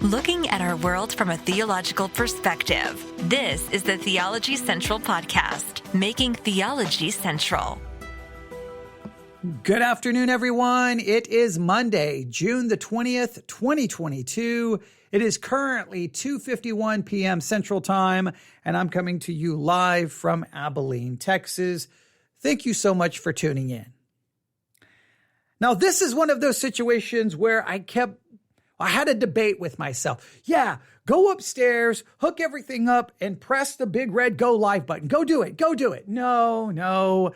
Looking at our world from a theological perspective. This is the Theology Central Podcast, making theology central. Good afternoon, everyone. It is Monday, June the 20th, 2022. It is currently 2:51 p.m. Central Time, and I'm coming to you live from Abilene, Texas. Thank you so much for tuning in. Now, this is one of those situations where I had a debate with myself. Yeah, go upstairs, hook everything up, and press the big red go live button. Go do it. Go do it. No.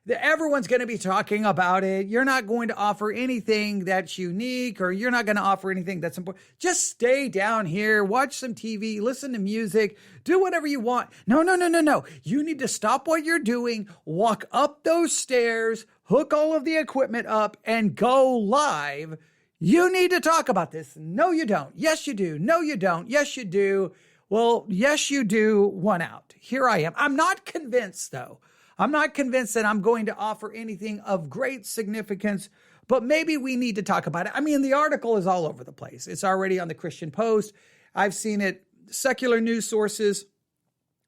Everyone's going to be talking about it. You're not going to offer anything that's unique, or you're not going to offer anything that's important. Just stay down here, watch some TV, listen to music, do whatever you want. No. You need to stop what you're doing, walk up those stairs, hook all of the equipment up, and go live. You need to talk about this. No, you don't. Yes, you do. No, you don't. Yes, you do. Well, yes, you do. One out. Here I am. I'm not convinced, though. I'm not convinced that I'm going to offer anything of great significance, but maybe we need to talk about it. I mean, the article is all over the place. It's already on the Christian Post. I've seen it, secular news sources,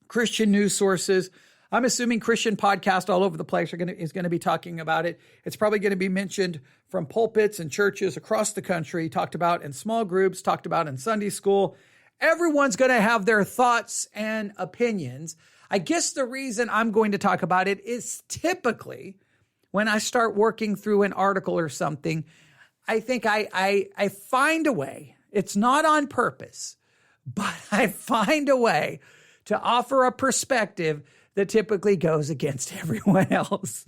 Christian news sources. I'm assuming Christian podcasts all over the place is going to be talking about it. It's probably going to be mentioned from pulpits and churches across the country, talked about in small groups, talked about in Sunday school. Everyone's going to have their thoughts and opinions. I guess the reason I'm going to talk about it is typically when I start working through an article or something, I think I find a way. It's not on purpose, but I find a way to offer a perspective that typically goes against everyone else.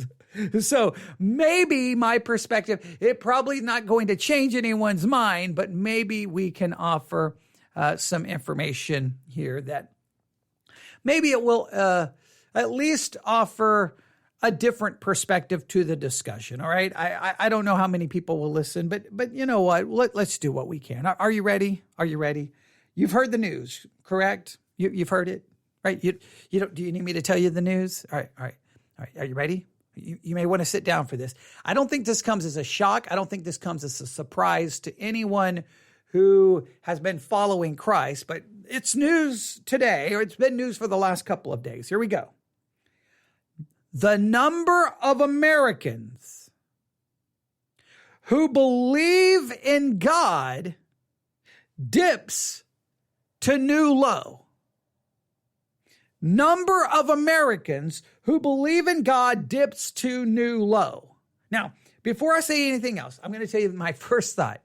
So maybe my perspective, it probably not going to change anyone's mind, but maybe we can offer some information here that maybe it will at least offer a different perspective to the discussion. All right. I don't know how many people will listen, but you know what? Let's do what we can. Are you ready? Are you ready? You've heard the news, correct? You've heard it, right? Do you need me to tell you the news? All right. Are you ready? You may want to sit down for this. I don't think this comes as a shock. I don't think this comes as a surprise to anyone who has been following Christ, but it's news today, or it's been news for the last couple of days. Here we go. The number of Americans who believe in God dips to new low. Number of Americans who believe in God dips to new low. Now, before I say anything else, I'm going to tell you my first thought.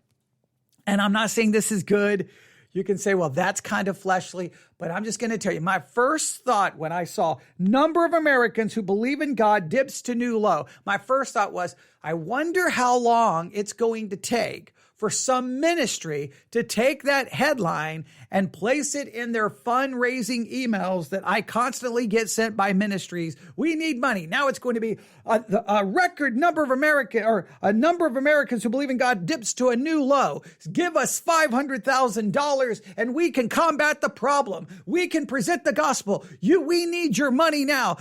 And I'm not saying this is good. You can say, well, that's kind of fleshly, but I'm just going to tell you my first thought when I saw number of Americans who believe in God dips to new low. My first thought was, I wonder how long it's going to take for some ministry to take that headline and place it in their fundraising emails that I constantly get sent by ministries. We need money. Now it's going to be a record number of a number of Americans who believe in God dips to a new low. Give us $500,000 and we can combat the problem. We can present the gospel. We need your money now.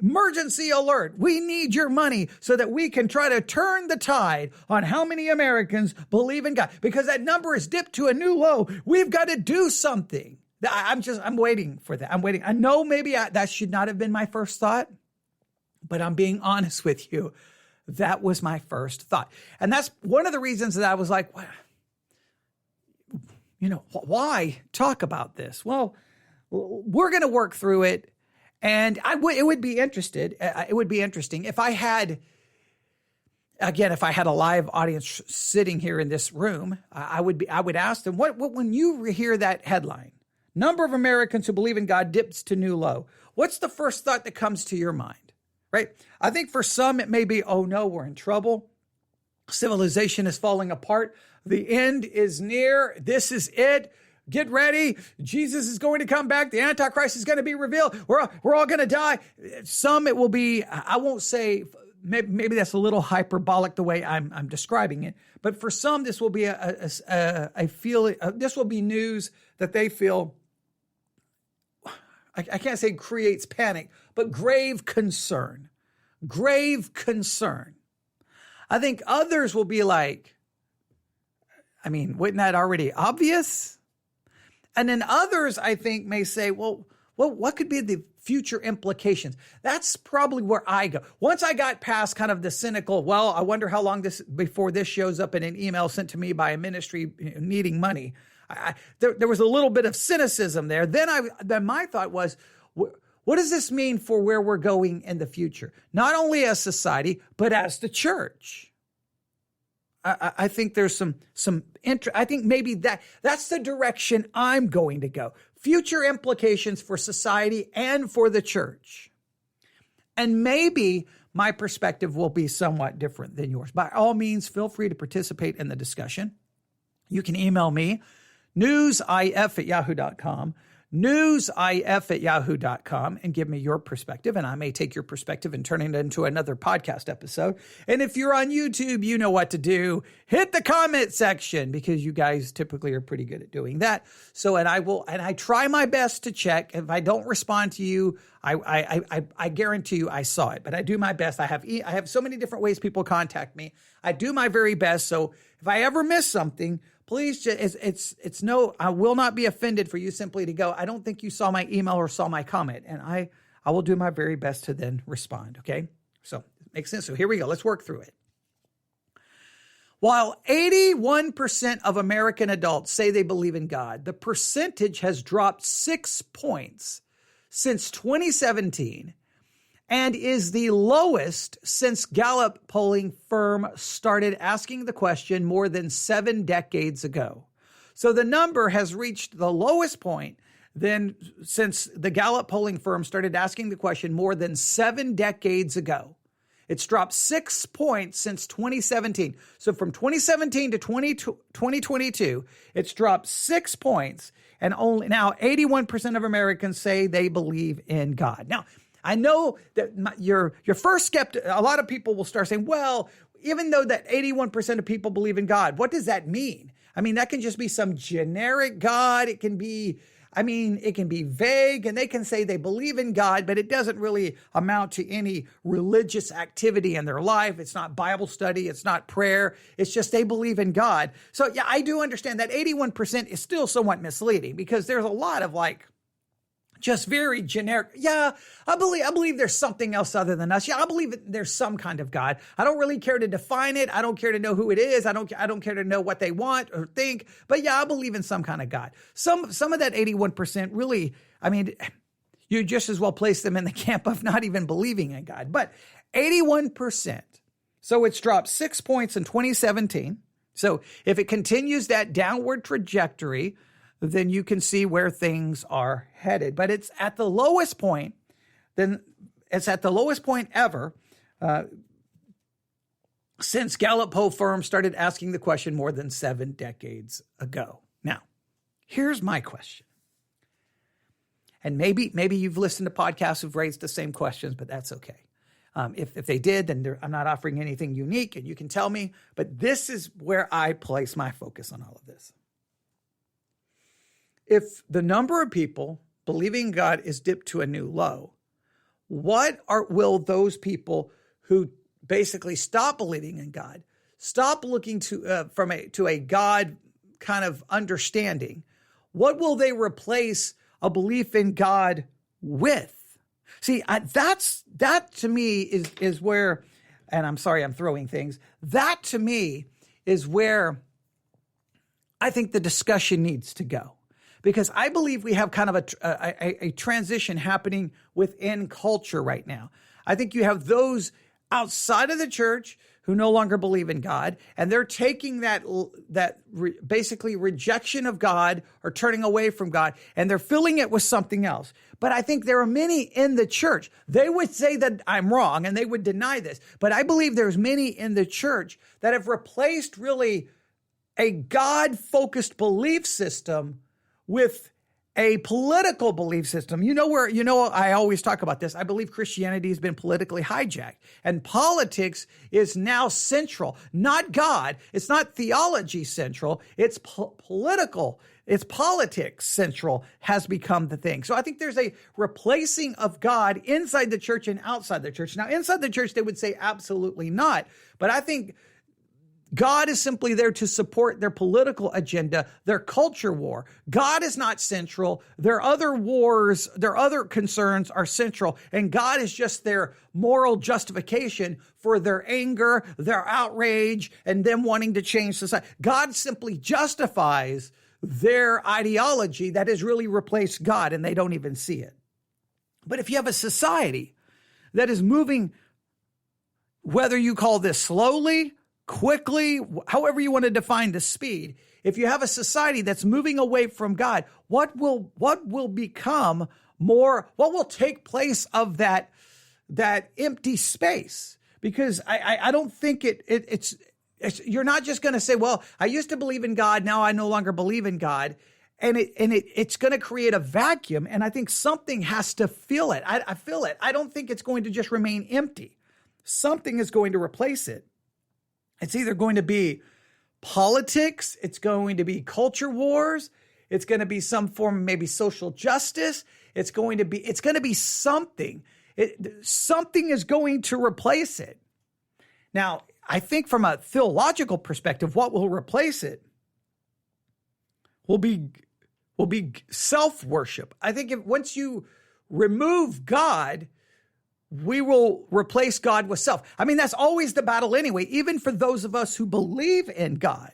Emergency alert. We need your money so that we can try to turn the tide on how many Americans believe in God, because that number has dipped to a new low. We've got to do something. I'm waiting for that. I'm waiting. I know maybe that should not have been my first thought, but I'm being honest with you. That was my first thought. And that's one of the reasons that I was like, well, why talk about this? Well, we're going to work through it. And it would be interesting if I had a live audience sitting here in this room. I would ask them, what when you hear that headline, number of Americans who believe in God dips to new low, what's the first thought that comes to your mind, right? I think for some it may be, oh no, we're in trouble. Civilization is falling apart. The end is near. This is it. Get ready. Jesus is going to come back. The Antichrist is going to be revealed. We're all going to die. Some it will be, I won't say, maybe that's a little hyperbolic the way I'm describing it. But for some, this will be this will be news that they feel, I can't say creates panic, but grave concern. Grave concern. I think others will be like, I mean, wasn't that already obvious? And then others, I think, may say, well, what could be the future implications? That's probably where I go. Once I got past kind of the cynical, well, I wonder how long before this shows up in an email sent to me by a ministry needing money. There was a little bit of cynicism there. Then my thought was, what does this mean for where we're going in the future? Not only as society, but as the church. I think there's some I think maybe that's the direction I'm going to go. Future implications for society and for the church. And maybe my perspective will be somewhat different than yours. By all means, feel free to participate in the discussion. You can email me, newsif@yahoo.com, newsif@yahoo.com, and give me your perspective, and I may take your perspective and turn it into another podcast episode. And if you're on YouTube, you know what to do. Hit the comment section, because you guys typically are pretty good at doing that. So, and I try my best to check. If I don't respond to you, I guarantee you I saw it, but I do my best. I have so many different ways people contact me. I do my very best. So if I ever miss something, please, I will not be offended for you simply to go, I don't think you saw my email or saw my comment. And I will do my very best to then respond. Okay. So it makes sense. So here we go. Let's work through it. While 81% of American adults say they believe in God, the percentage has dropped 6 points since 2017 and is the lowest since Gallup polling firm started asking the question more than 7 decades ago. So the number has reached the lowest point since the Gallup polling firm started asking the question more than 7 decades ago. It's dropped 6 points since 2017. So from 2017 to 2022, it's dropped 6 points, and only now 81% of Americans say they believe in God. Now, I know that your first skeptic, a lot of people will start saying, well, even though that 81% of people believe in God, what does that mean? I mean, that can just be some generic God. It can be vague, and they can say they believe in God, but it doesn't really amount to any religious activity in their life. It's not Bible study. It's not prayer. It's just they believe in God. So yeah, I do understand that 81% is still somewhat misleading, because there's a lot of just very generic. Yeah, I believe there's something else other than us. Yeah, I believe that there's some kind of God. I don't really care to define it. I don't care to know who it is. I don't care to know what they want or think. But yeah, I believe in some kind of God. Some of that 81% really, I mean, you just as well place them in the camp of not even believing in God. But 81%. So it's dropped 6 points in 2017. So if it continues that downward trajectory, then you can see where things are headed. But it's at the lowest point, ever since Gallup poll firm started asking the question more than 7 decades ago. Now, here's my question. And maybe you've listened to podcasts who've raised the same questions, but that's okay. If they did, then I'm not offering anything unique, and you can tell me. But this is where I place my focus on all of this. If the number of people believing God is dipped to a new low, will those people who basically stop believing in God, stop looking to a God kind of understanding, what will they replace a belief in God with? See, that to me is where, and I'm sorry I'm throwing things, that to me is where I think the discussion needs to go. Because I believe we have kind of a transition happening within culture right now. I think you have those outside of the church who no longer believe in God, and they're taking basically rejection of God or turning away from God, and they're filling it with something else. But I think there are many in the church. They would say that I'm wrong, and they would deny this. But I believe there's many in the church that have replaced really a God-focused belief system with a political belief system. I always talk about this. I believe Christianity has been politically hijacked, and politics is now central, not God. It's not theology central. It's political. It's politics central has become the thing. So I think there's a replacing of God inside the church and outside the church. Now, inside the church, they would say absolutely not. But I think God is simply there to support their political agenda, their culture war. God is not central. Their other wars, their other concerns are central. And God is just their moral justification for their anger, their outrage, and them wanting to change society. God simply justifies their ideology that has really replaced God, and they don't even see it. But if you have a society that is moving, whether you call this slowly, quickly, however you want to define the speed, if you have a society that's moving away from God, what will become more, what will take place of that empty space? Because I don't think it's you're not just going to say, well, I used to believe in God, now I no longer believe in God. And it's going to create a vacuum. And I think something has to fill it. I feel it. I don't think it's going to just remain empty. Something is going to replace it. It's either going to be politics, it's going to be culture wars, it's going to be some form of maybe social justice, it's going to be something. Something is going to replace it. Now, I think from a theological perspective, what will replace it will be self-worship. I think once you remove God, we will replace God with self. I mean, that's always the battle anyway. Even for those of us who believe in God,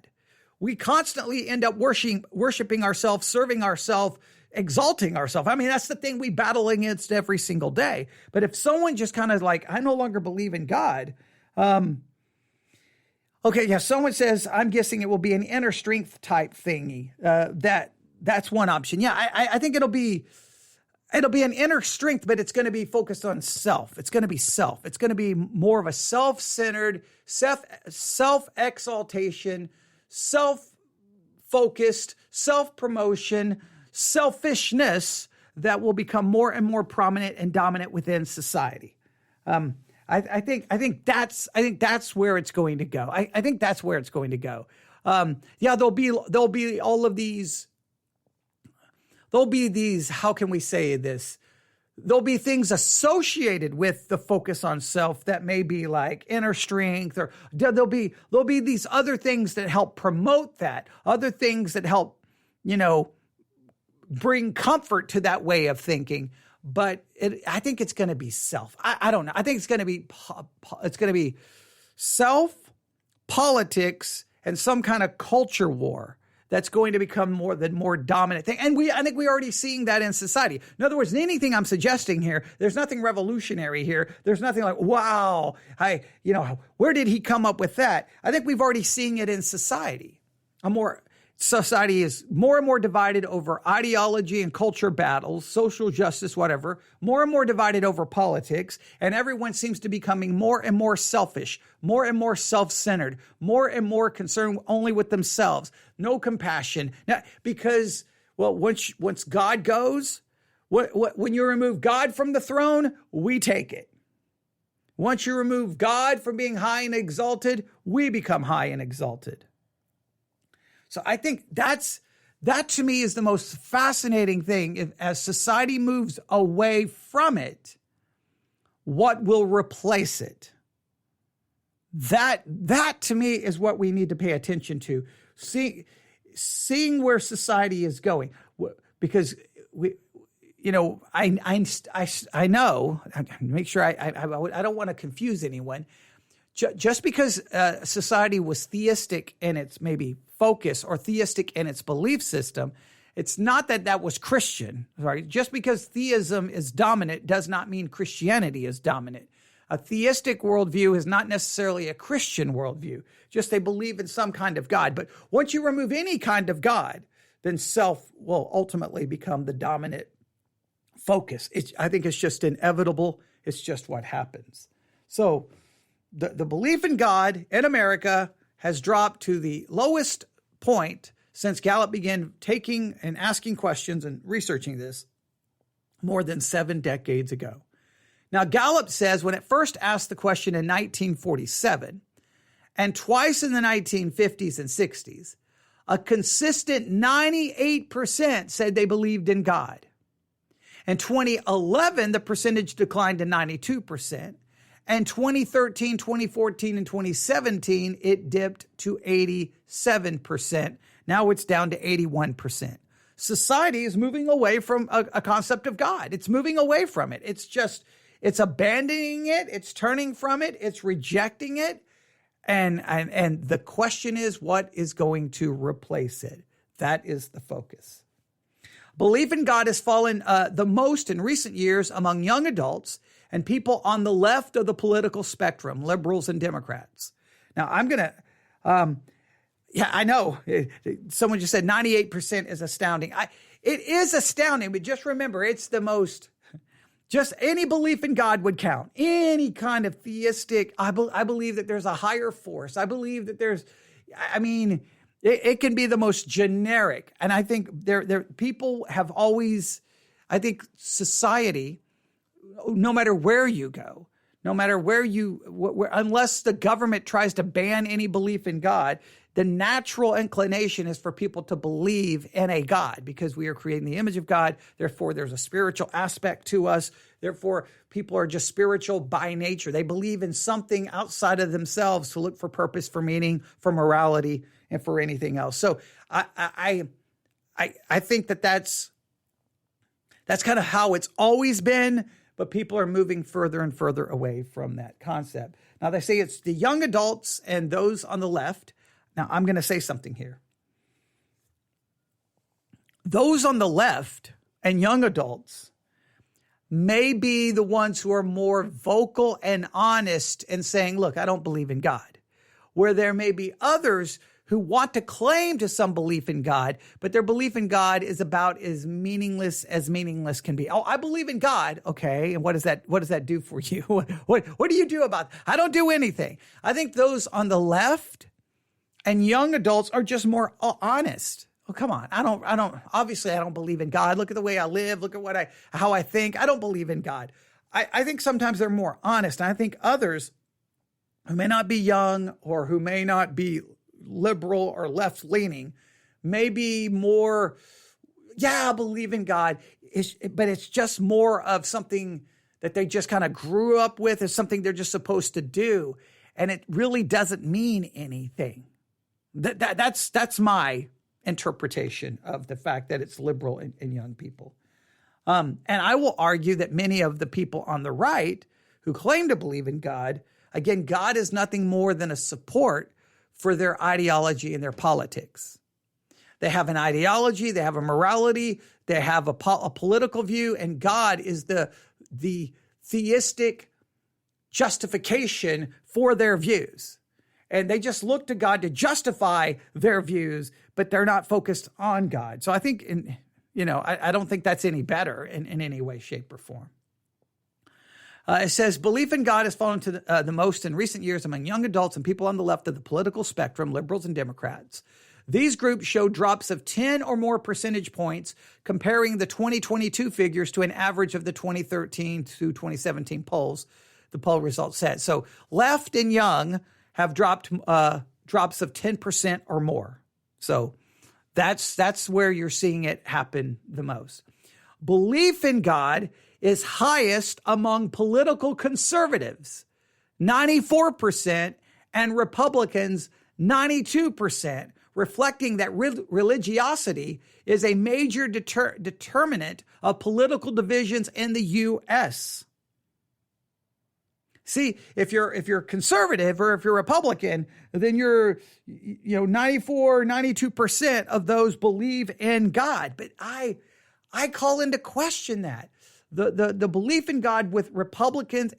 we constantly end up worshiping ourselves, serving ourselves, exalting ourselves. I mean, that's the thing we battle against every single day. But if someone just kind of like, I no longer believe in God. Someone says, I'm guessing it will be an inner strength type thingy. That's one option. Yeah, I think it'll be an inner strength, but it's going to be focused on self. It's going to be self. It's going to be more of a self-centered, self-exaltation, self-focused, self-promotion, selfishness that will become more and more prominent and dominant within society. I think that's where it's going to go. I think that's where it's going to go. There'll be all of these. There'll be these, how can we say this? There'll be things associated with the focus on self that may be like inner strength, or there'll be these other things that help promote that, other things that help, bring comfort to that way of thinking. But I think it's going to be self. I don't know. I think it's going to be self, politics, and some kind of culture war that's going to become more dominant thing. And I think we're already seeing that in society. In other words, anything I'm suggesting here, there's nothing revolutionary here. There's nothing like, wow, where did he come up with that? I think we've already seen it in society. Society is more and more divided over ideology and culture battles, social justice, whatever, more and more divided over politics, and everyone seems to be becoming more and more selfish, more and more self-centered, more and more concerned only with themselves, no compassion. Now, because, once God goes, when you remove God from the throne, we take it. Once you remove God from being high and exalted, we become high and exalted. So I think that to me is the most fascinating thing. As society moves away from it, what will replace it? That to me is what we need to pay attention to. Seeing where society is going, because I know. Make sure I don't want to confuse anyone. Just because society was theistic in its maybe focus or theistic in its belief system, it's not that was Christian, right? Just because theism is dominant does not mean Christianity is dominant. A theistic worldview is not necessarily a Christian worldview. Just they believe in some kind of God. But once you remove any kind of God, then self will ultimately become the dominant focus. I think it's just inevitable. It's just what happens. So the belief in God in America has dropped to the lowest point since Gallup began taking and asking questions and researching this more than 7 decades ago. Now, Gallup says when it first asked the question in 1947 and twice in the 1950s and 60s, a consistent 98% said they believed in God. In 2011, the percentage declined to 92%. And 2013, 2014, and 2017, it dipped to 87%. Now it's down to 81%. Society is moving away from a concept of God. It's moving away from it. It's abandoning it. It's turning from it. It's rejecting it. And the question is, what is going to replace it? That is the focus. Belief in God has fallen the most in recent years among young adults and people on the left of the political spectrum, liberals and Democrats. Now, I'm going to, I know. Someone just said 98% is astounding. It is astounding, but just remember, it's the most, just any belief in God would count. Any kind of theistic, I believe that there's a higher force. I believe that it can be the most generic. And I think people have always, I think society, no matter where you go, no matter unless the government tries to ban any belief in God, the natural inclination is for people to believe in a God because we are creating the image of God. Therefore, there's a spiritual aspect to us. Therefore, people are just spiritual by nature. They believe in something outside of themselves to look for purpose, for meaning, for morality, and for anything else. So I think that's kind of how it's always been, but people are moving further and further away from that concept. Now, they say it's the young adults and those on the left. Now, I'm going to say something here. Those on the left and young adults may be the ones who are more vocal and honest in saying, look, I don't believe in God. Where there may be others who want to claim to some belief in God, but their belief in God is about as meaningless can be. Oh, I believe in God. Okay. And what does that do for you? What do you do about that? I don't do anything. I think those on the left and young adults are just more honest. Oh, come on. Obviously I don't believe in God. Look at the way I live. Look at how I think. I don't believe in God. I think sometimes they're more honest. And I think others who may not be young or who may not be liberal or left leaning may be more, I believe in God. But it's just more of something that they just kind of grew up with, as something they're just supposed to do. And it really doesn't mean anything. That's my interpretation of the fact that it's liberal in young people. And I will argue that many of the people on the right who claim to believe in God, again, God is nothing more than a support for their ideology and their politics. They have an ideology, they have a morality, they have a political view, and God is the theistic justification for their views. And they just look to God to justify their views, but they're not focused on God. So I think, I don't think that's any better in any way, shape, or form. It says, belief in God has fallen to the most in recent years among young adults and people on the left of the political spectrum, liberals and Democrats. These groups show drops of 10 or more percentage points, comparing the 2022 figures to an average of the 2013 to 2017 polls, the poll results said. So left and young have dropped drops of 10% or more. So that's where you're seeing it happen the most. Belief in God is highest among political conservatives, 94%, and Republicans, 92%, reflecting that religiosity is a major determinant of political divisions in the U.S. See, if you're conservative or if you're Republican, then you're 94, 92% of those believe in God. But I call into question that. The belief in God with Republicans,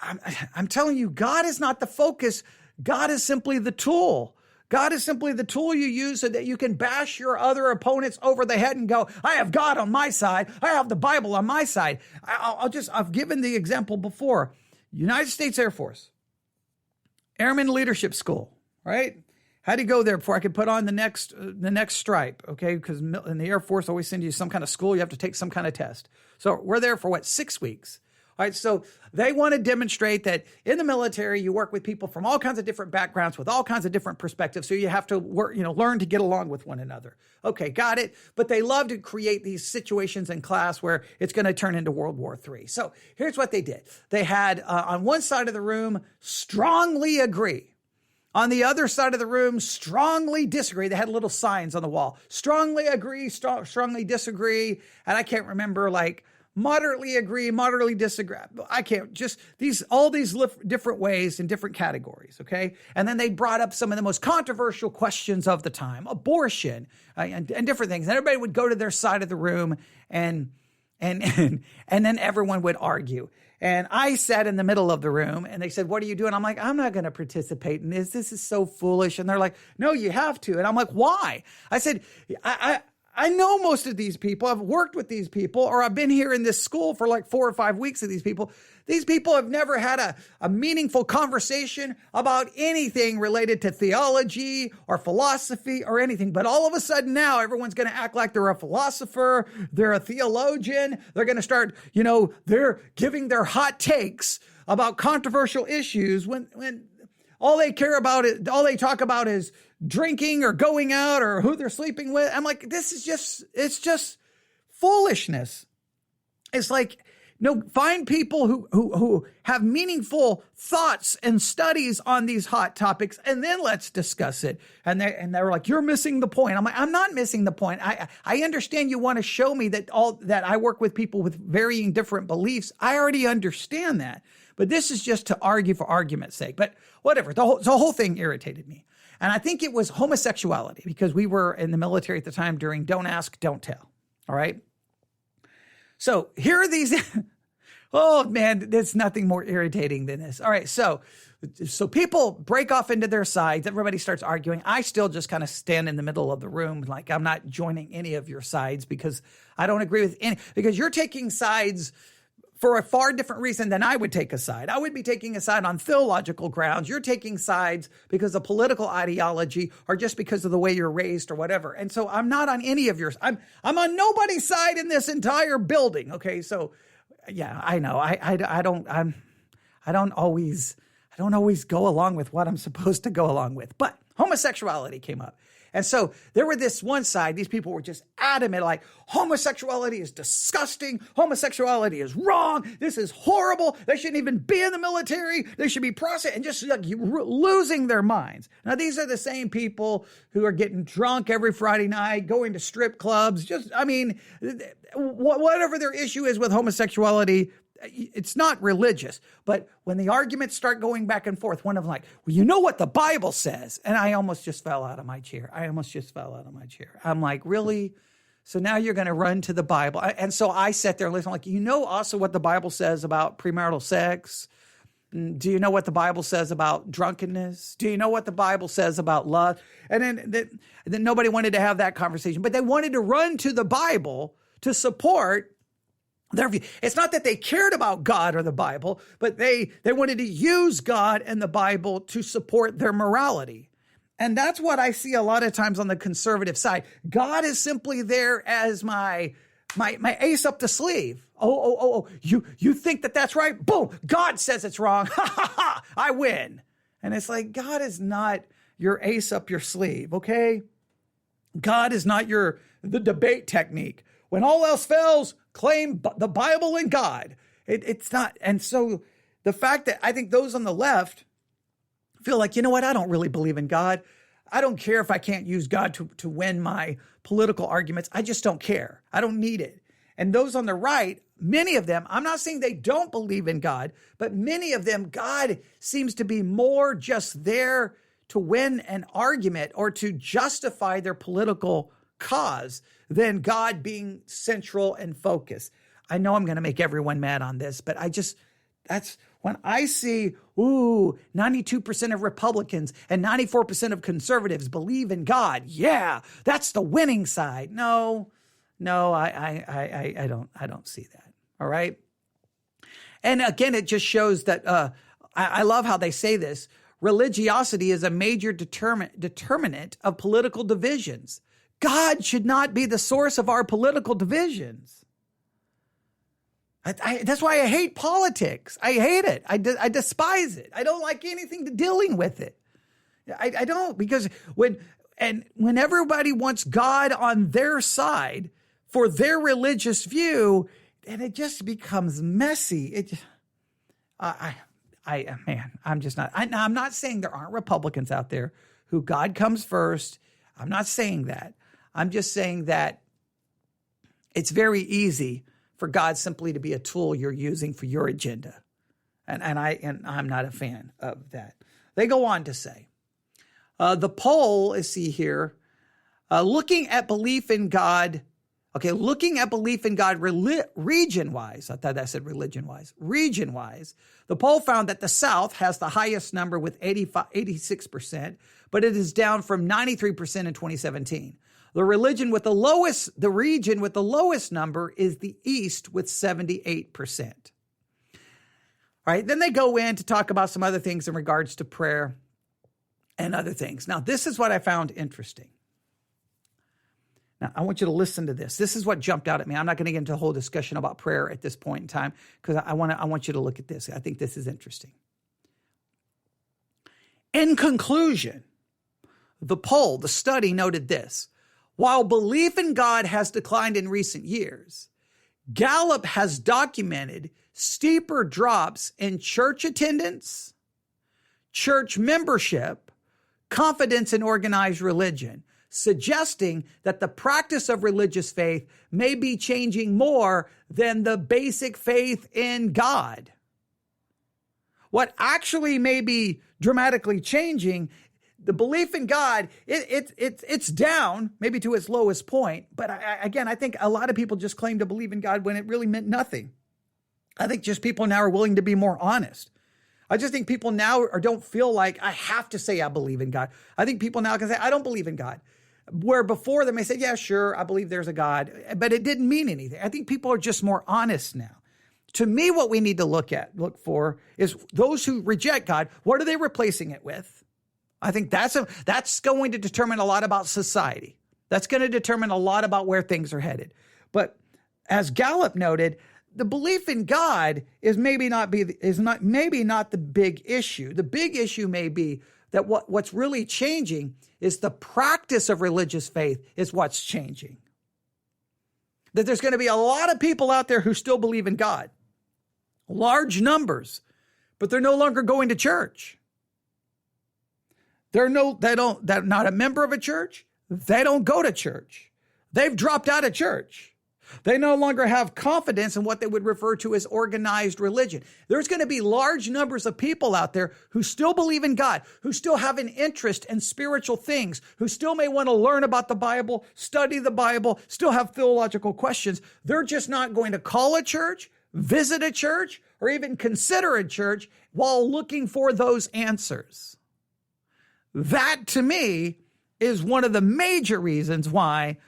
I'm telling you, God is not the focus. God is simply the tool. God is simply the tool you use so that you can bash your other opponents over the head and go, I have God on my side. I have the Bible on my side. I've given the example before. United States Air Force, Airman Leadership School, right? Had to go there before I could put on the next stripe, okay? Because in the Air Force always send you some kind of school. You have to take some kind of test. So we're there for 6 weeks. All right, so they want to demonstrate that in the military, you work with people from all kinds of different backgrounds with all kinds of different perspectives. So you have to work, learn to get along with one another. Okay, got it. But they love to create these situations in class where it's going to turn into World War III. So here's what they did. They had on one side of the room, strongly agree. On the other side of the room, strongly disagree. They had little signs on the wall. Strongly agree, strongly disagree. And I can't remember, like, moderately agree, moderately disagree. I can't, just all these different ways in different categories, okay? And then they brought up some of the most controversial questions of the time, abortion, and different things. And everybody would go to their side of the room and then everyone would argue. And I sat in the middle of the room and they said, "What are you doing?" I'm like, "I'm not going to participate in this. This is so foolish." And they're like, "No, you have to." And I'm like, "Why?" I said, I know most of these people. I've worked with these people, or I've been here in this school for like 4 or 5 weeks of these people. These people have never had a meaningful conversation about anything related to theology or philosophy or anything. But all of a sudden now, everyone's going to act like they're a philosopher, they're a theologian. They're going to start, they're giving their hot takes about controversial issues when all they talk about is drinking or going out or who they're sleeping with. I'm like, it's just foolishness. It's like, find people who have meaningful thoughts and studies on these hot topics, and then let's discuss it. And they were like, "You're missing the point." I'm like, "I'm not missing the point. I understand you want to show me that I work with people with varying different beliefs. I already understand that. But this is just to argue for argument's sake." But whatever. The whole thing irritated me. And I think it was homosexuality, because we were in the military at the time during Don't Ask, Don't Tell. All right. So here are these. Oh man, there's nothing more irritating than this. All right. So people break off into their sides. Everybody starts arguing. I still just kind of stand in the middle of the room. Like, I'm not joining any of your sides because I don't agree with because you're taking sides for a far different reason than I would take a side. I would be taking a side on theological grounds. You're taking sides because of political ideology or just because of the way you're raised or whatever. And so I'm not on any of yours. I'm on nobody's side in this entire building. Okay. So yeah, I know. I don't always go along with what I'm supposed to go along with, but homosexuality came up. And so there were this one side, these people were just adamant, like, homosexuality is disgusting. Homosexuality is wrong. This is horrible. They shouldn't even be in the military. They should be prosecuted, and just like losing their minds. Now, these are the same people who are getting drunk every Friday night, going to strip clubs. Whatever their issue is with homosexuality, it's not religious. But when the arguments start going back and forth, one of them like, "Well, you know what the Bible says?" And I almost just fell out of my chair. I'm like, really? So now you're going to run to the Bible. And so I sat there and listened, like, also what the Bible says about premarital sex? Do you know what the Bible says about drunkenness? Do you know what the Bible says about love? And then nobody wanted to have that conversation, but they wanted to run to the Bible to support their view. It's not that they cared about God or the Bible, but they wanted to use God and the Bible to support their morality. And that's what I see a lot of times on the conservative side. God is simply there as my ace up the sleeve. Oh, you think that's right? Boom, God says it's wrong. Ha ha ha, I win. And it's like, God is not your ace up your sleeve, okay? God is not the debate technique. When all else fails, claim the Bible and God. It's not. And so the fact that I think those on the left feel like, you know what, I don't really believe in God. I don't care if I can't use God to win my political arguments. I just don't care. I don't need it. And those on the right, many of them, I'm not saying they don't believe in God, but many of them, God seems to be more just there to win an argument or to justify their political cause than God being central and focused. I know I'm going to make everyone mad on this, but that's when I see, 92% of Republicans and 94% of conservatives believe in God. Yeah, that's the winning side. No, I don't see that. All right. And again, it just shows that I love how they say this. Religiosity is a major determinant of political divisions. God should not be the source of our political divisions. That's why I hate politics. I hate it. I despise it. I don't like anything to dealing with it. I don't, because when everybody wants God on their side for their religious view, and it just becomes messy. I'm just not. I'm not saying there aren't Republicans out there who God comes first. I'm not saying that. I'm just saying that it's very easy for God simply to be a tool you're using for your agenda. And I'm not a fan of that. They go on to say, the poll, let's see here, looking at belief in God, region-wise, I thought that said religion-wise, region-wise, the poll found that the South has the highest number with 86%, but it is down from 93% in 2017. The region with the lowest number is the East with 78%. All right, then they go in to talk about some other things in regards to prayer and other things. Now, this is what I found interesting. Now, I want you to listen to this. This is what jumped out at me. I'm not going to get into a whole discussion about prayer at this point in time because I want you to look at this. I think this is interesting. In conclusion, the study noted this. While belief in God has declined in recent years, Gallup has documented steeper drops in church attendance, church membership, confidence in organized religion, suggesting that the practice of religious faith may be changing more than the basic faith in God. What actually may be dramatically changing, the belief in God, it's down maybe to its lowest point. But I think a lot of people just claim to believe in God when it really meant nothing. I think just people now are willing to be more honest. I just think people now don't feel like I have to say I believe in God. I think people now can say, I don't believe in God. Where before they may say, yeah, sure, I believe there's a God, but it didn't mean anything. I think people are just more honest now. To me, what we need to look for is those who reject God, what are they replacing it with? I think that's going to determine a lot about society. That's going to determine a lot about where things are headed. But as Gallup noted, the belief in God is maybe not the big issue. The big issue may be that what's really changing is the practice of religious faith is what's changing. That there's going to be a lot of people out there who still believe in God. Large numbers, but they're no longer going to church. They're not a member of a church. They don't go to church. They've dropped out of church. They no longer have confidence in what they would refer to as organized religion. There's going to be large numbers of people out there who still believe in God, who still have an interest in spiritual things, who still may want to learn about the Bible, study the Bible, still have theological questions. They're just not going to call a church, visit a church, or even consider a church while looking for those answers. That, to me, is one of the major reasons why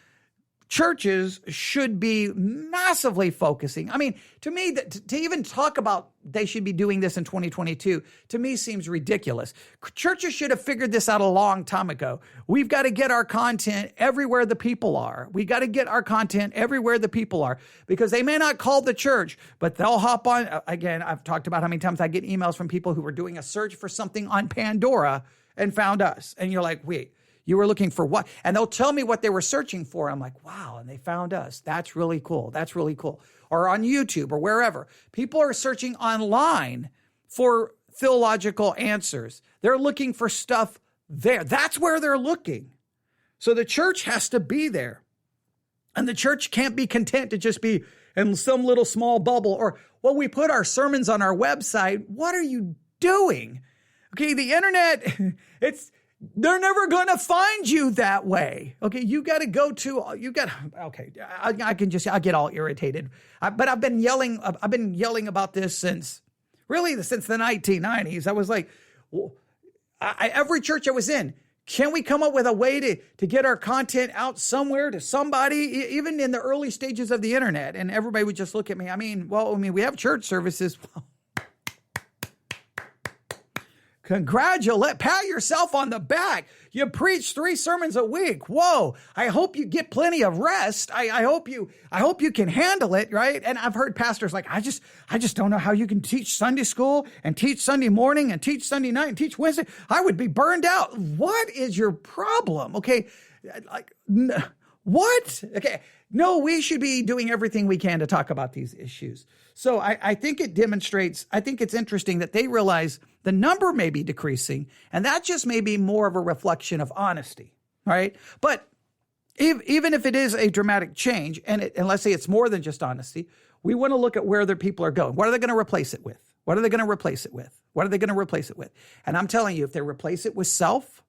churches should be massively focusing. I mean, to me, to even talk about they should be doing this in 2022, to me seems ridiculous. Churches should have figured this out a long time ago. We've got to get our content everywhere the people are. We got to get our content everywhere the people are, because they may not call the church, but they'll hop on. Again, I've talked about how many times I get emails from people who were doing a search for something on Pandora and found us. And you're like, wait, you were looking for what? And they'll tell me what they were searching for. I'm like, wow, and they found us. That's really cool. That's really cool. Or on YouTube or wherever. People are searching online for theological answers. They're looking for stuff there. That's where they're looking. So the church has to be there. And the church can't be content to just be in some little small bubble. Or, well, we put our sermons on our website. What are you doing? Okay, the internet, they're never going to find you that way. Okay, I get all irritated. But I've been yelling about this since the 1990s. I was like, every church I was in, can we come up with a way to get our content out somewhere to somebody, even in the early stages of the internet? And everybody would just look at me. We have church services. Pat yourself on the back. You preach 3 sermons a week. Whoa. I hope you get plenty of rest. I hope you can handle it, right? And I've heard pastors like, I just don't know how you can teach Sunday school and teach Sunday morning and teach Sunday night and teach Wednesday. I would be burned out. What is your problem? Okay. What? Okay. No, we should be doing everything we can to talk about these issues. So I think it demonstrates, I think it's interesting that they realize the number may be decreasing, and that just may be more of a reflection of honesty, right? But even if it is a dramatic change, and let's say it's more than just honesty, we want to look at where their people are going. What are they going to replace it with? What are they going to replace it with? What are they going to replace it with? And I'm telling you, if they replace it with self,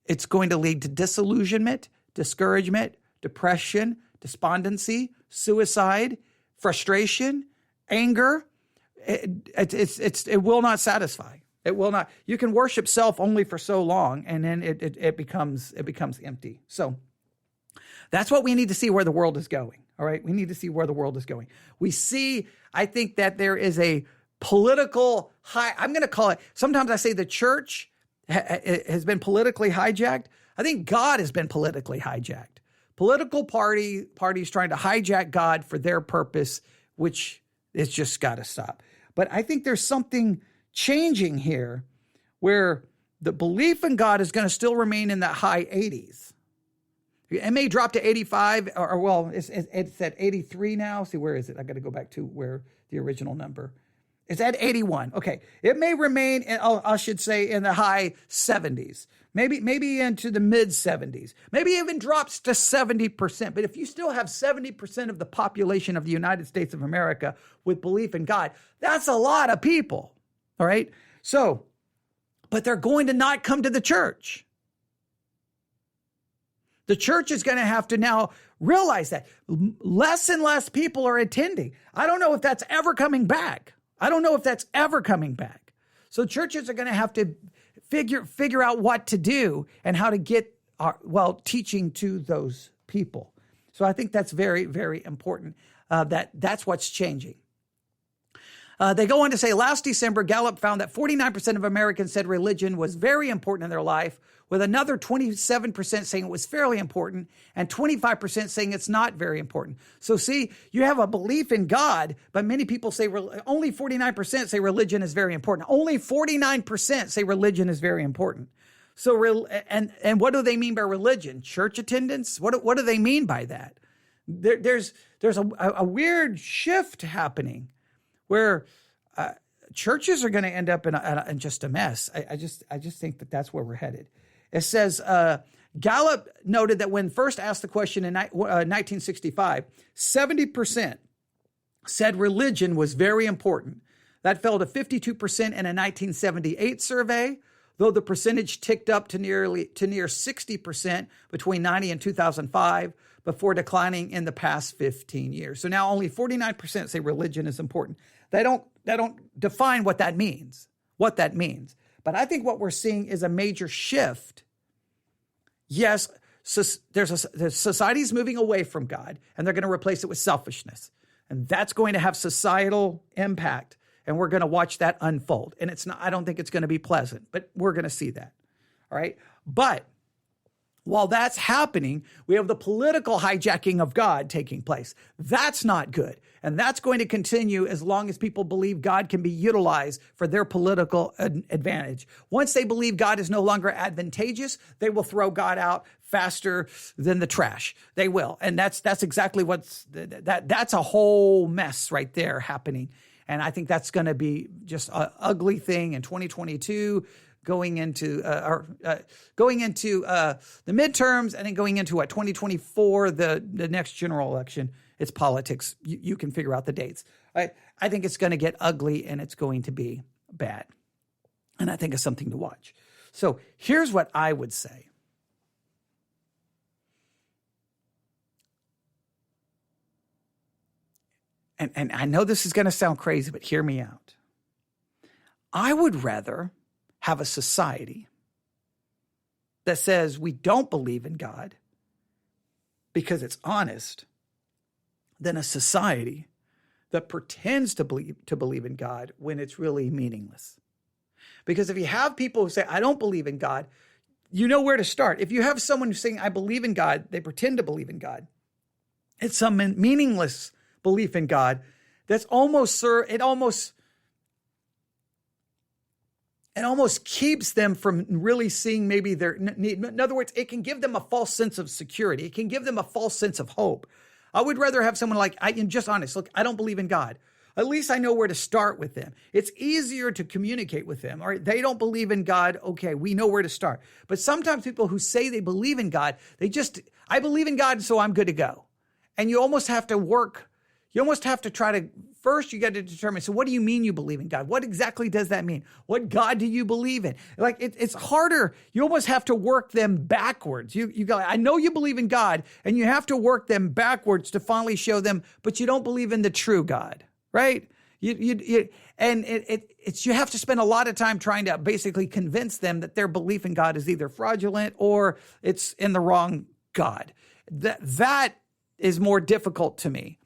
it's going to lead to disillusionment, discouragement, depression, despondency, suicide, frustration, anger. It will not satisfy. It will not. You can worship self only for so long, and then it becomes empty. So that's what we need to see where the world is going. All right, we need to see where the world is going. We see. I think that there is a political high. I'm going to call it. Sometimes I say the church has been politically hijacked. I think God has been politically hijacked. Political parties trying to hijack God for their purpose, which it's just got to stop. But I think there's something changing here where the belief in God is going to still remain in that high 80s. It may drop to 85, it's at 83 now. See, where is it? I got to go back to where the original number. It's at 81. Okay. It may remain, I should say, in the high 70s. Maybe into the mid 70s. Maybe even drops to 70%. But if you still have 70% of the population of the United States of America with belief in God, that's a lot of people. All right? So, but they're going to not come to the church. The church is going to have to now realize that less and less people are attending. I don't know if that's ever coming back. So churches are going to have to figure out what to do and how to get teaching to those people. So I think that's very, very important. That's what's changing. They go on to say, last December, Gallup found that 49% of Americans said religion was very important in their life, with another 27% saying it was fairly important and 25% saying it's not very important. So see, you have a belief in God, but many people say only 49% say religion is very important. Only 49% say religion is very important. So, and what do they mean by religion? Church attendance? What do they mean by that? There's a weird shift happening where churches are going to end up in just a mess. I just think that that's where we're headed. It says, Gallup noted that when first asked the question in 1965, 70% said religion was very important. That fell to 52% in a 1978 survey, though the percentage ticked up to near 60% between 90 and 2005, before declining in the past 15 years. So now only 49% say religion is important. They don't define what that means. But I think what we're seeing is a major shift. Yes, society's moving away from God, and they're going to replace it with selfishness. And that's going to have societal impact, and we're going to watch that unfold. And I don't think it's going to be pleasant, but we're going to see that. All right? But while that's happening, we have the political hijacking of God taking place. That's not good. And that's going to continue as long as people believe God can be utilized for their political advantage. Once they believe God is no longer advantageous, they will throw God out faster than the trash. They will. And that's exactly that's a whole mess right there happening. And I think that's going to be just an ugly thing in 2022. Going into the midterms, and then going into 2024, the next general election. It's politics. You can figure out the dates. I think it's going to get ugly, and it's going to be bad. And I think it's something to watch. So here's what I would say. And I know this is going to sound crazy, but hear me out. I would rather have a society that says we don't believe in God because it's honest than a society that pretends to believe in God when it's really meaningless. Because if you have people who say, I don't believe in God, you know where to start. If you have someone who's saying, I believe in God, they pretend to believe in God. It's some meaningless belief in God that's almost keeps them from really seeing maybe their need. In other words, it can give them a false sense of security. It can give them a false sense of hope. I would rather have someone like, I'm just honest, look, I don't believe in God. At least I know where to start with them. It's easier to communicate with them. All right, they don't believe in God. Okay, we know where to start. But sometimes people who say they believe in God, I believe in God, so I'm good to go. And you almost have to work. You almost have to try to, first you got to determine, so what do you mean you believe in God? What exactly does that mean? What God do you believe in? Like it's harder. You almost have to work them backwards. You go, I know you believe in God, and you have to work them backwards to finally show them, but you don't believe in the true God, right? You have to spend a lot of time trying to basically convince them that their belief in God is either fraudulent or it's in the wrong God. That is more difficult to me.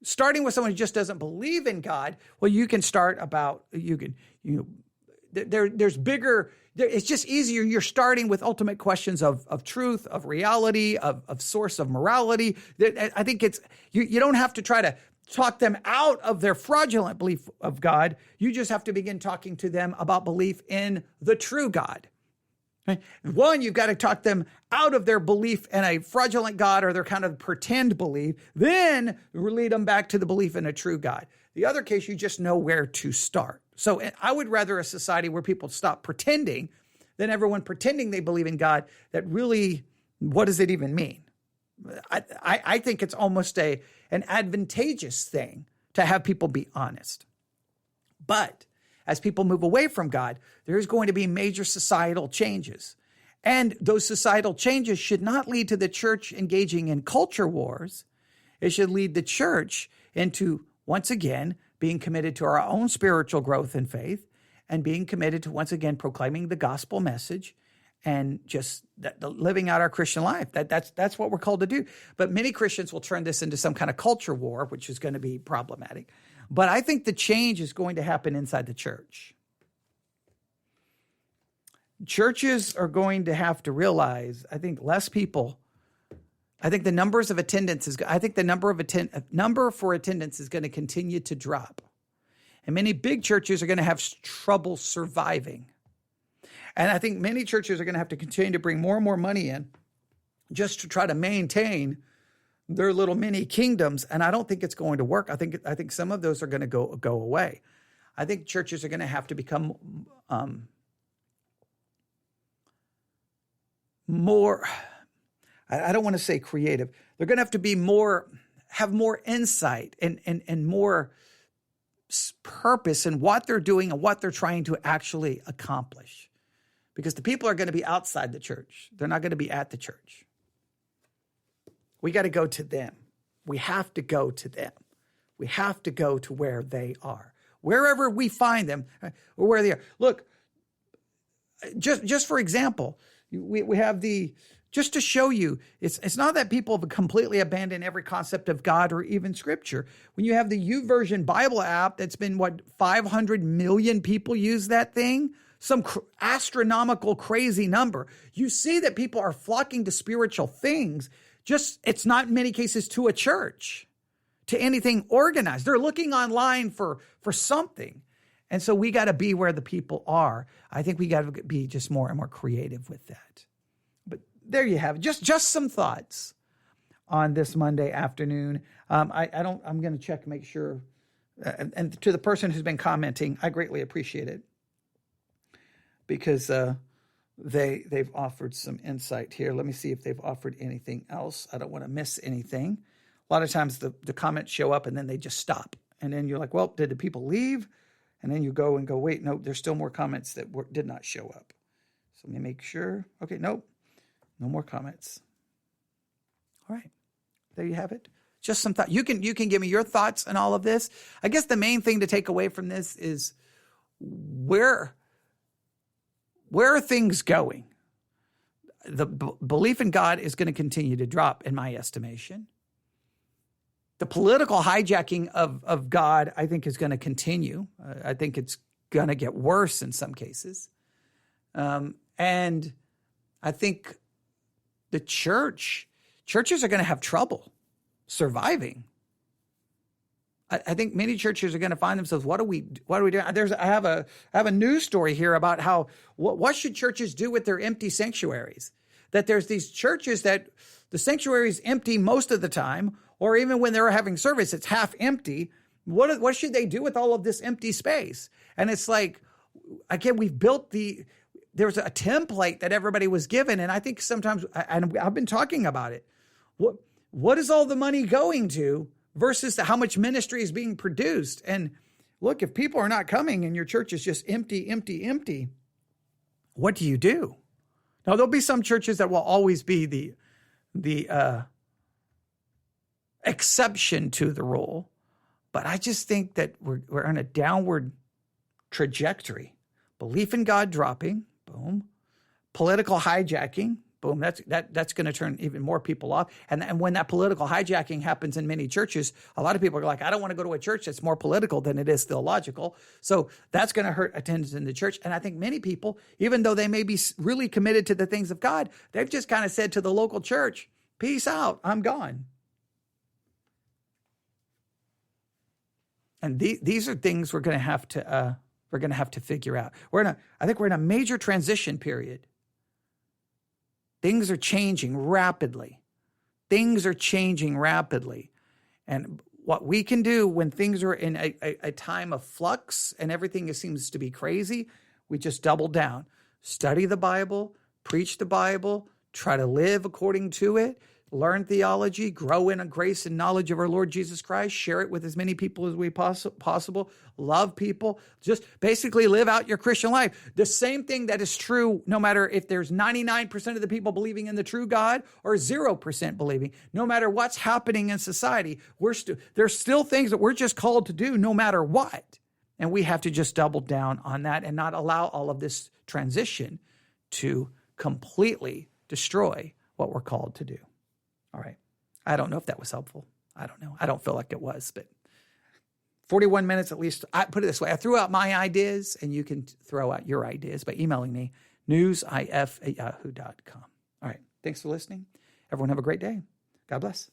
Starting with someone who just doesn't believe in God, well, you can start there's bigger, it's just easier. You're starting with ultimate questions of truth, of reality, of source of morality. I think you don't have to try to talk them out of their fraudulent belief of God. You just have to begin talking to them about belief in the true God. One, you've got to talk them out of their belief in a fraudulent God or their kind of pretend belief, then lead them back to the belief in a true God. The other case, you just know where to start. So I would rather a society where people stop pretending than everyone pretending they believe in God. That really, what does it even mean? I think it's almost an advantageous thing to have people be honest. But as people move away from God, there's going to be major societal changes. And those societal changes should not lead to the church engaging in culture wars. It should lead the church into, once again, being committed to our own spiritual growth and faith and being committed to, once again, proclaiming the gospel message and just living out our Christian life. That's what we're called to do. But many Christians will turn this into some kind of culture war, which is going to be problematic. But I think the change is going to happen inside the church. Churches are going to have to realize, I think less people, I think the numbers of attendance number for attendance is going to continue to drop. And many big churches are going to have trouble surviving. And I think many churches are going to have to continue to bring more and more money in just to try to maintain their little mini kingdoms. And I don't think it's going to work. I think some of those are going to go away. I think churches are going to have to become more, I don't want to say creative. They're going to have to be have more insight and more purpose in what they're doing and what they're trying to actually accomplish. Because the people are going to be outside the church. They're not going to be at the church. We got to go to them. We have to go to them. We have to go to where they are. Wherever we find them, or where they are. Look, just for example, we have just to show you, it's not that people have completely abandoned every concept of God or even Scripture. When you have the YouVersion Bible app, that's been, 500 million people use that thing? Some astronomical, crazy number. You see that people are flocking to spiritual things. It's not in many cases to a church, to anything organized. They're looking online for something. And so we got to be where the people are. I think we got to be just more and more creative with that. But there you have it. Just some thoughts on this Monday afternoon. I'm going to check, make sure. And to the person who's been commenting, I greatly appreciate it. Because they've offered some insight here. Let me see if they've offered anything else. I don't want to miss anything. A lot of times the comments show up and then they just stop. And then you're like, well, did the people leave? And then you go, wait, no, there's still more comments that did not show up. So let me make sure. Okay, nope, no more comments. All right, there you have it. Just some thought. You can give me your thoughts on all of this. I guess the main thing to take away from this is where are things going? The belief in God is going to continue to drop, in my estimation. The political hijacking of God, I think, is going to continue. I think it's going to get worse in some cases. And I think the churches are going to have trouble surviving. I think many churches are going to find themselves, what are we doing? I have a news story here about how, what should churches do with their empty sanctuaries? That there's these churches that the sanctuary is empty most of the time, or even when they're having service, it's half empty. What should they do with all of this empty space? And it's like, again, there's a template that everybody was given. And I think sometimes, and I've been talking about it, what is all the money going to versus how much ministry is being produced? And look, if people are not coming and your church is just empty, empty, empty, what do you do? Now, there'll be some churches that will always be the exception to the rule. But I just think that we're on a downward trajectory. Belief in God dropping, boom. Political hijacking, boom. That's going to turn even more people off. And when that political hijacking happens in many churches, a lot of people are like, I don't want to go to a church that's more political than it is theological. So that's going to hurt attendance in the church. And I think many people, even though they may be really committed to the things of God, they've just kind of said to the local church, peace out, I'm gone. And these are things we're going to have to figure out. I think we're in a major transition period. Things are changing rapidly. And what we can do when things are in a time of flux and everything seems to be crazy, we just double down. Study the Bible, preach the Bible, try to live according to it, learn theology, grow in a grace and knowledge of our Lord Jesus Christ, share it with as many people as we possible, love people, just basically live out your Christian life. The same thing that is true no matter if there's 99% of the people believing in the true God or 0% believing. No matter what's happening in society, there's still things that we're just called to do no matter what. And we have to just double down on that and not allow all of this transition to completely destroy what we're called to do. All right. I don't know if that was helpful. I don't know. I don't feel like it was, but 41 minutes at least. I put it this way. I threw out my ideas and you can throw out your ideas by emailing me, newsif@yahoo.com. All right. Thanks for listening. Everyone have a great day. God bless.